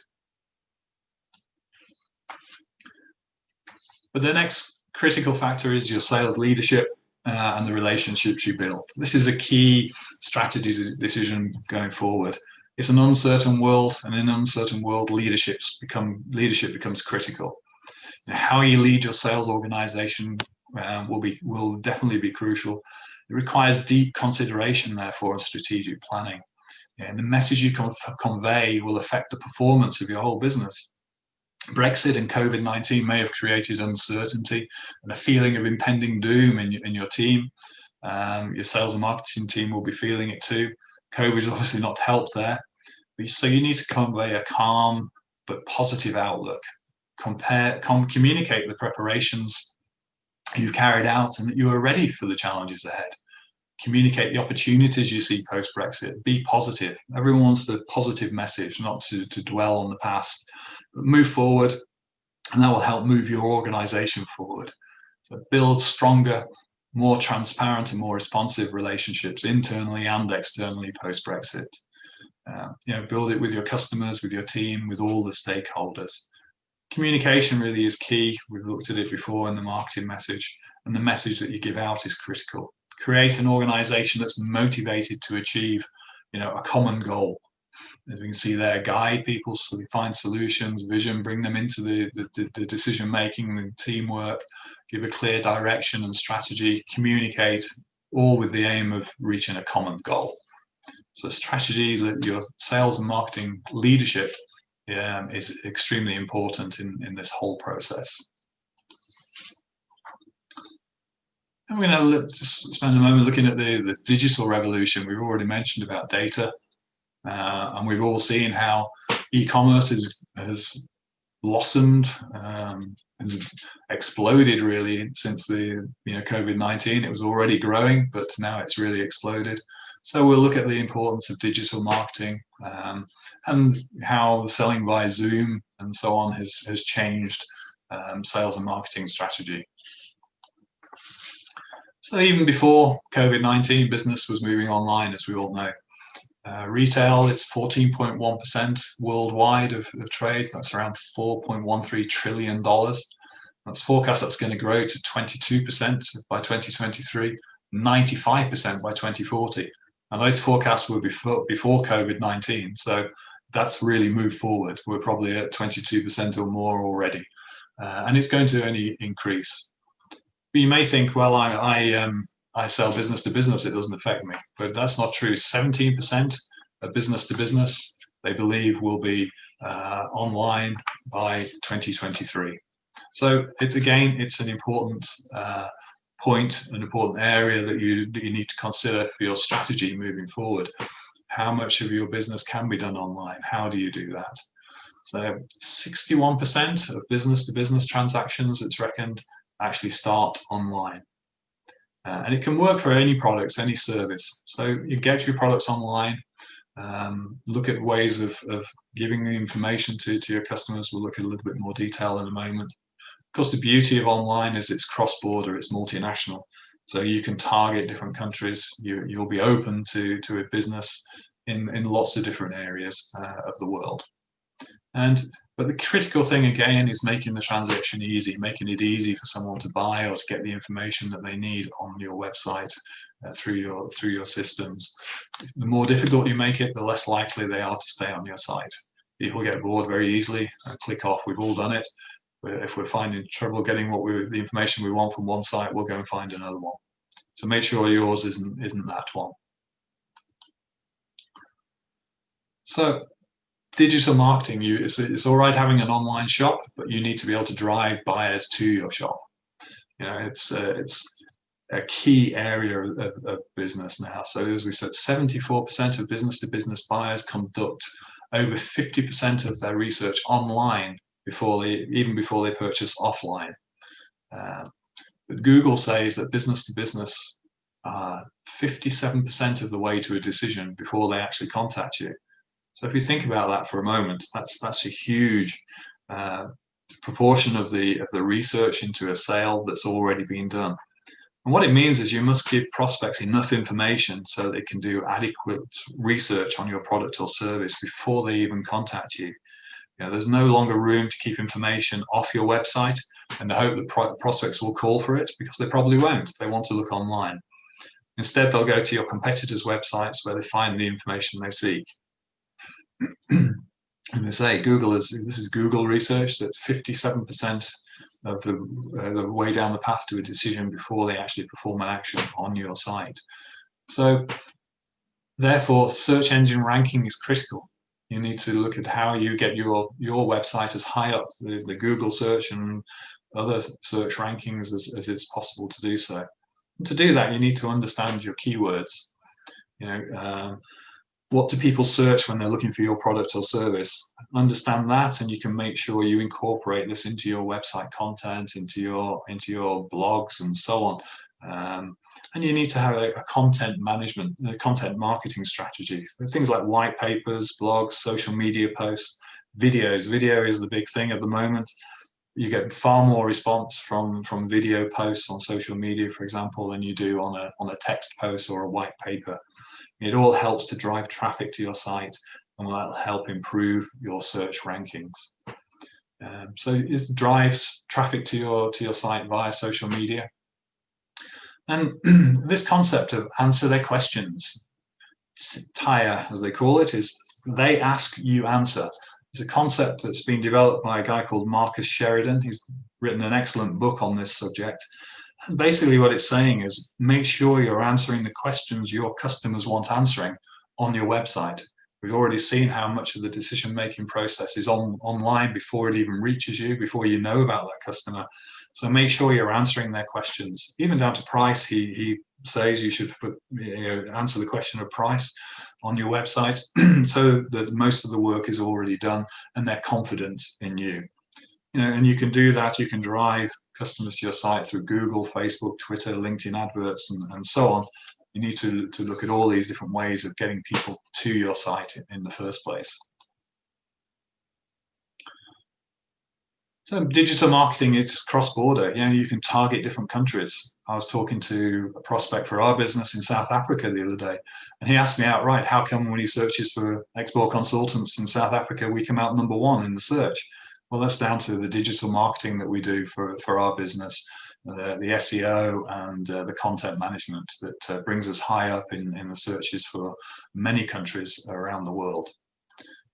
But the next critical factor is your sales leadership and the relationships you build. This is a key strategy decision going forward. It's an uncertain world, and in an uncertain world, leadership becomes critical. How you lead your sales organization will definitely be crucial. It requires deep consideration, therefore, and strategic planning. And the message you convey will affect the performance of your whole business. Brexit and COVID-19 may have created uncertainty and a feeling of impending doom in your team. Your sales and marketing team will be feeling it too. COVID is obviously not helped there. So you need to convey a calm but positive outlook. Communicate the preparations you've carried out and that you are ready for the challenges ahead. Communicate the opportunities you see post-Brexit. Be positive. Everyone wants the positive message, not to dwell on the past. But move forward, and that will help move your organization forward. So build stronger, more transparent and more responsive relationships internally and externally post-Brexit. Build it with your customers, with your team, with all the stakeholders. Communication really is key. We've looked at it before in the marketing message, and the message that you give out is critical. Create an organization that's motivated to achieve, a common goal. As we can see there, guide people so they find solutions, vision, bring them into the decision making and teamwork, give a clear direction and strategy, communicate, all with the aim of reaching a common goal. So strategy, your sales and marketing leadership is extremely important in this whole process. And we're going to just spend a moment looking at the digital revolution. We've already mentioned about data, and we've all seen how e-commerce has blossomed, has exploded really since the COVID-19. It was already growing, but now it's really exploded. So we'll look at the importance of digital marketing and how selling via Zoom and so on has changed sales and marketing strategy. So even before COVID-19, business was moving online, as we all know. Retail, it's 14.1% worldwide of trade. That's around $4.13 trillion. That's forecast that's going to grow to 22% by 2023, 95% by 2040. And those forecasts were before COVID-19. So that's really moved forward. We're probably at 22% or more already. And it's going to only increase. But you may think, well, I sell business to business, it doesn't affect me. But that's not true. 17% of business to business, they believe, will be online by 2023. So it's an important point, an important area that you need to consider for your strategy moving forward. How much of your business can be done online? How do you do that? So 61% of business to business transactions, it's reckoned, actually start online. And it can work for any products, any service. So you get your products online, look at ways of giving the information to your customers. We'll look at a little bit more detail in a moment. Of course, the beauty of online is it's cross-border, it's multinational. So you can target different countries. You'll be open to a business in lots of different areas of the world. But the critical thing again is making the transaction easy, making it easy for someone to buy or to get the information that they need on your website through your systems. The more difficult you make it, the less likely they are to stay on your site. People get bored very easily and click off. We've all done it. If we're finding trouble getting the information we want from one site, we'll go and find another one. So make sure yours isn't that one. So digital marketing, it's all right having an online shop, but you need to be able to drive buyers to your shop. You know, it's a key area of business now. So as we said, 74% of business-to-business buyers conduct over 50% of their research online even before they purchase offline. But Google says that business-to-business are 57% of the way to a decision before they actually contact you. So if you think about that for a moment, that's a huge proportion of the research into a sale that's already been done. And what it means is you must give prospects enough information so they can do adequate research on your product or service before they even contact you. You know, there's no longer room to keep information off your website and the hope that prospects will call for it, because they probably won't. They want to look online. Instead, they'll go to your competitors' websites where they find the information they seek. And they say this is Google research, that 57% of the way down the path to a decision before they actually perform an action on your site. So therefore, search engine ranking is critical. You need to look at how you get your website as high up the Google search and other search rankings as it's possible to do so. And to do that, you need to understand your keywords. You know, what do people search when they're looking for your product or service? Understand that, and you can make sure you incorporate this into your website content, into your blogs, and so on. And you need to have a content management, a content marketing strategy. Things like white papers, blogs, social media posts, videos. Video is the big thing at the moment. You get far more response from video posts on social media, for example, than you do on a text post or a white paper. It all helps to drive traffic to your site, and that'll help improve your search rankings. So it drives traffic to your site via social media. And this concept of answer their questions, TIRE as they call it, is they ask, you answer. It's a concept that's been developed by a guy called Marcus Sheridan. He's written an excellent book on this subject. And basically what it's saying is make sure you're answering the questions your customers want answering on your website. We've already seen how much of the decision-making process is online before it even reaches you, before you know about that customer. So make sure you're answering their questions, even down to price. He says you should answer the question of price on your website so that most of the work is already done and they're confident in you. And you can do that. You can drive customers to your site through Google, Facebook, Twitter, LinkedIn adverts, and so on. You need to look at all these different ways of getting people to your site in the first place. So digital marketing is cross-border. You know, you can target different countries. I was talking to a prospect for our business in South Africa the other day, and he asked me outright, how come when he searches for export consultants in South Africa, we come out #1 in the search? Well, that's down to the digital marketing that we do for our business, the SEO and the content management that brings us high up in the searches for many countries around the world.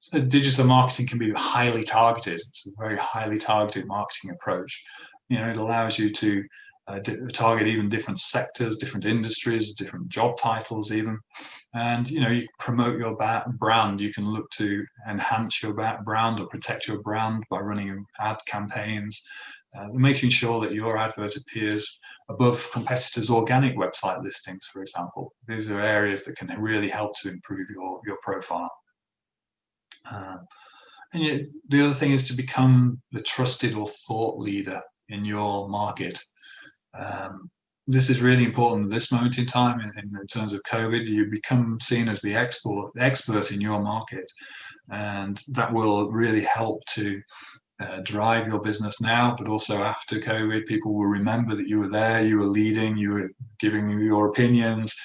So digital marketing can be highly targeted. It's a very highly targeted marketing approach. You know, it allows you to target even different sectors, different industries, different job titles even. And, you know, you promote your brand. You can look to enhance your brand or protect your brand by running ad campaigns, making sure that your advert appears above competitors' organic website listings, for example. These are areas that can really help to improve your profile. And yet, the other thing is to become the trusted or thought leader in your market. This is really important at this moment in time in terms of COVID. You become seen as the expert in your market, and that will really help to drive your business now, but also after COVID. People will remember that you were there, you were leading, you were giving your opinions,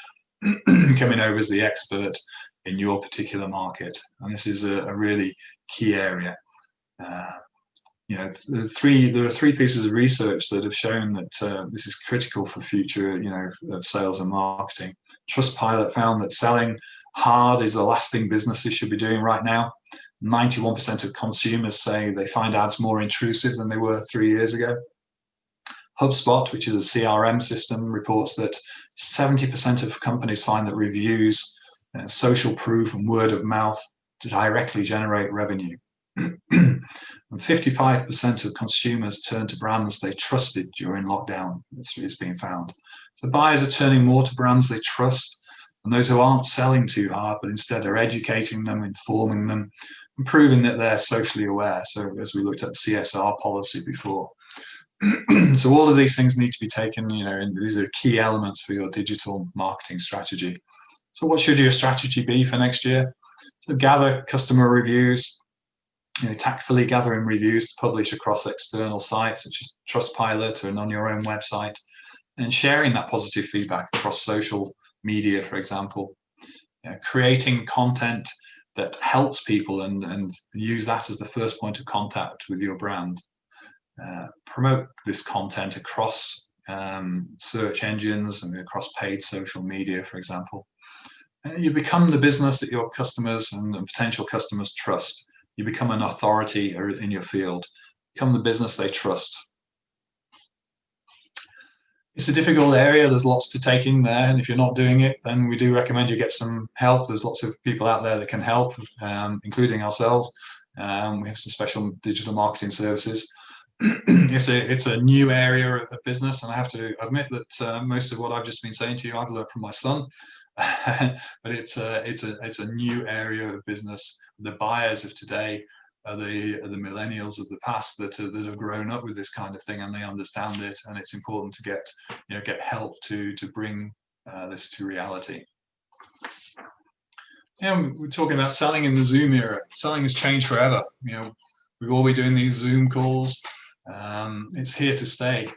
coming over as the expert in your particular market. And this is a really key area. You know, there are three pieces of research that have shown that this is critical for future, you know, of sales and marketing. Trustpilot found that selling hard is the last thing businesses should be doing right now. 91% of consumers say they find ads more intrusive than they were 3 years ago. HubSpot, which is a CRM system, reports that 70% of companies find that reviews, social proof, and word of mouth directly generate revenue. And 55% of consumers turn to brands they trusted during lockdown. It's been found. So buyers are turning more to brands they trust, and those who aren't selling too hard, but instead are educating them, informing them, and proving that they're socially aware. So as we looked at the CSR policy before. So all of these things need to be taken, you know, and these are key elements for your digital marketing strategy. So what should your strategy be for next year? So gather customer reviews, you know, tactfully gathering reviews to publish across external sites such as Trustpilot and on your own website, and sharing that positive feedback across social media, for example. You know, creating content that helps people and use that as the first point of contact with your brand. Promote this content across search engines and across paid social media, for example. You become the business that your customers and potential customers trust. You become an authority in your field. Become the business they trust. It's a difficult area. There's lots to take in there, and if you're not doing it, then we do recommend you get some help. There's lots of people out there that can help, including ourselves. We have some special digital marketing services. It's a new area of business, and I have to admit that most of what I've just been saying to you, I've learned from my son. But it's a new area of business. The buyers of today are the millennials of the past that have grown up with this kind of thing, and they understand it. And it's important to get help to bring this to reality. Yeah, we're talking about selling in the Zoom era. Selling has changed forever. You know, we've all been doing these Zoom calls. It's here to stay,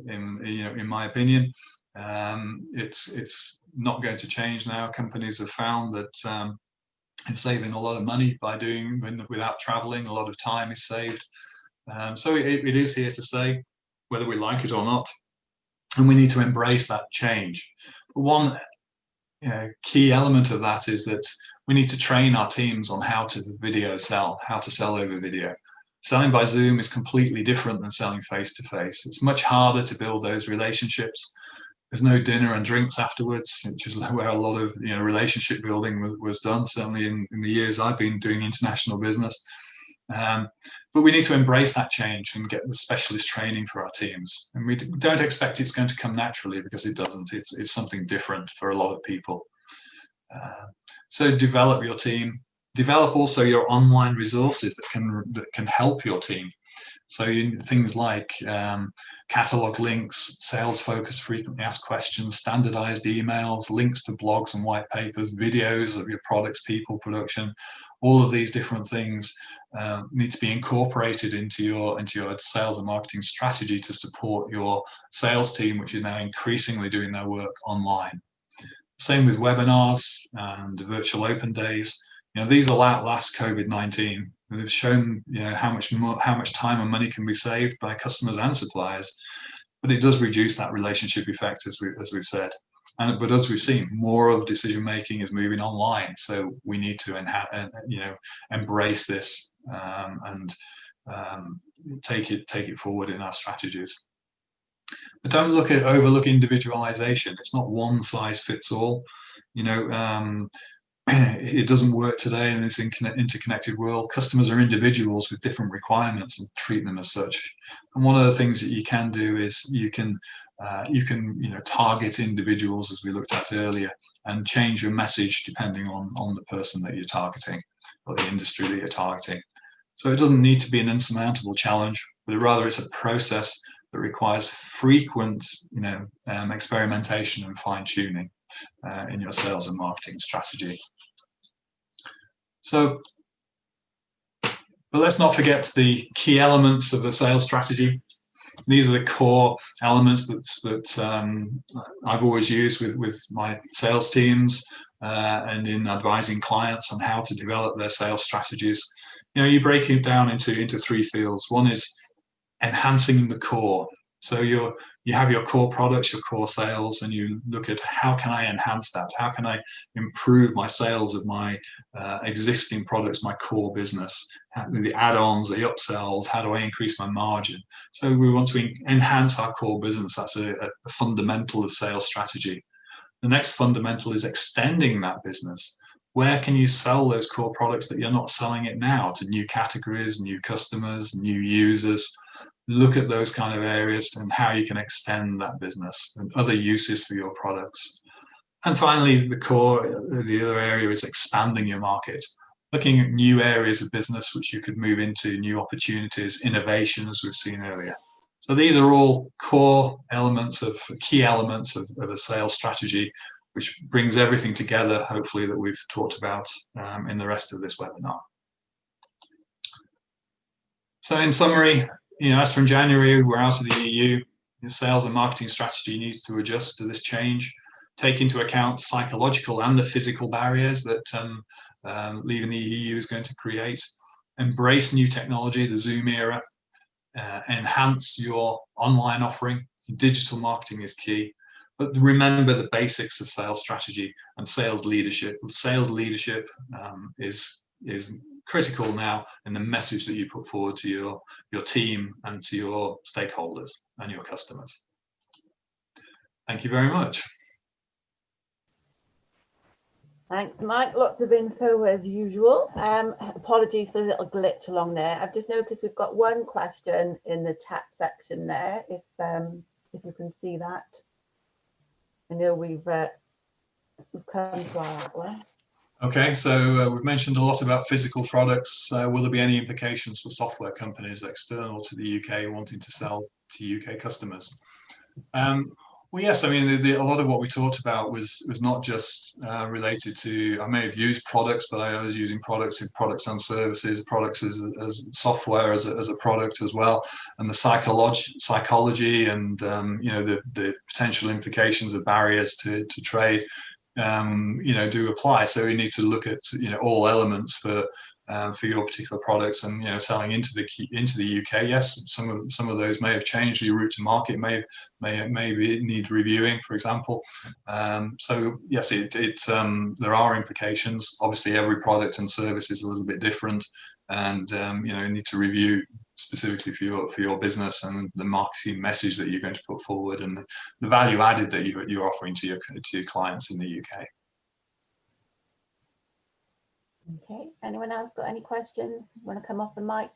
in my opinion. It's not going to change now. Companies have found that it's saving a lot of money by doing without traveling. A lot of time is saved. So it is here to stay, whether we like it or not. And we need to embrace that change. One key element of that is that we need to train our teams on how to how to sell over video. Selling by Zoom is completely different than selling face-to-face. It's much harder to build those relationships. There's no dinner and drinks afterwards, which is where a lot of relationship building was done, certainly in the years I've been doing international business. But we need to embrace that change and get the specialist training for our teams. And we don't expect it's going to come naturally, because it doesn't. It's something different for a lot of people. So develop your team. Develop also your online resources that can help your team. So things like catalog links, sales focus, frequently asked questions, standardized emails, links to blogs and white papers, videos of your products, people, production, all of these different things need to be incorporated into your sales and marketing strategy to support your sales team, which is now increasingly doing their work online. Same with webinars and virtual open days. These will outlast COVID-19. They've shown how much time and money can be saved by customers and suppliers, but it does reduce that relationship effect, as we've said. But as we've seen, more of decision making is moving online, so we need to embrace this and take it forward in our strategies. But don't overlook individualization. It's not one size fits all. It doesn't work today in this interconnected world. Customers are individuals with different requirements, and treat them as such. And one of the things that you can do is you can target individuals, as we looked at earlier, and change your message depending on the person that you're targeting or the industry that you're targeting. So it doesn't need to be an insurmountable challenge, but rather it's a process that requires frequent experimentation and fine-tuning in your sales and marketing strategy. So, but let's not forget the key elements of a sales strategy. These are the core elements that I've always used with my sales teams and in advising clients on how to develop their sales strategies. You break it down into three fields. One is enhancing the core. So you have your core products, your core sales, and you look at how can I enhance that? How can I improve my sales of my existing products, my core business, the add-ons, the upsells, how do I increase my margin? So we want to enhance our core business. That's a fundamental of sales strategy. The next fundamental is extending that business. Where can you sell those core products that you're not selling it now, to new categories, new customers, new users? Look at those kind of areas and how you can extend that business and other uses for your products. And finally, the other area is expanding your market, looking at new areas of business which you could move into, new opportunities, innovation, as we've seen earlier. So these are all core elements key elements of a sales strategy, which brings everything together, hopefully, that we've talked about in the rest of this webinar. So in summary, as from January, we're out of the EU. Your sales and marketing strategy needs to adjust to this change, take into account psychological and the physical barriers that leaving the EU is going to create, embrace new technology, the Zoom era, enhance your online offering. Digital marketing is key, but remember the basics of sales strategy and sales leadership. Sales leadership is critical now in the message that you put forward to your team and to your stakeholders and your customers. Thank you very much. Thanks, Mike. Lots of info as usual. Apologies for the little glitch along there. I've just noticed we've got one question in the chat section there. If you can see that, I know we've come to our hour. Okay, so we've mentioned a lot about physical products. Will there be any implications for software companies external to the UK wanting to sell to UK customers? Well, yes, I mean, a lot of what we talked about was not just related to, I may have used products, but I was using products and services, products as software as a product as well, and the psychology and the potential implications of barriers to trade do apply. So we need to look at all elements for your particular products, and selling into the UK. Yes, some of those may have changed. Your route to market may need reviewing, for example. So yes, there are implications. Obviously, every product and service is a little bit different, and you need to review specifically for your business and the marketing message that you're going to put forward and the value added that you're offering to your clients in the UK. Okay, anyone else got any questions? Want to come off the mic?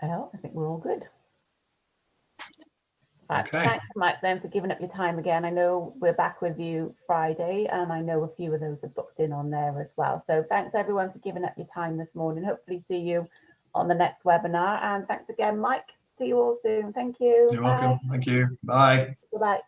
Oh, I think we're all good. Okay. Thanks, Mike, then, for giving up your time again. I know we're back with you Friday, and I know a few of those are booked in on there as well. So thanks, everyone, for giving up your time this morning. Hopefully see you on the next webinar. And thanks again, Mike. See you all soon. Thank you. You're welcome. Thank you. Bye. Goodbye.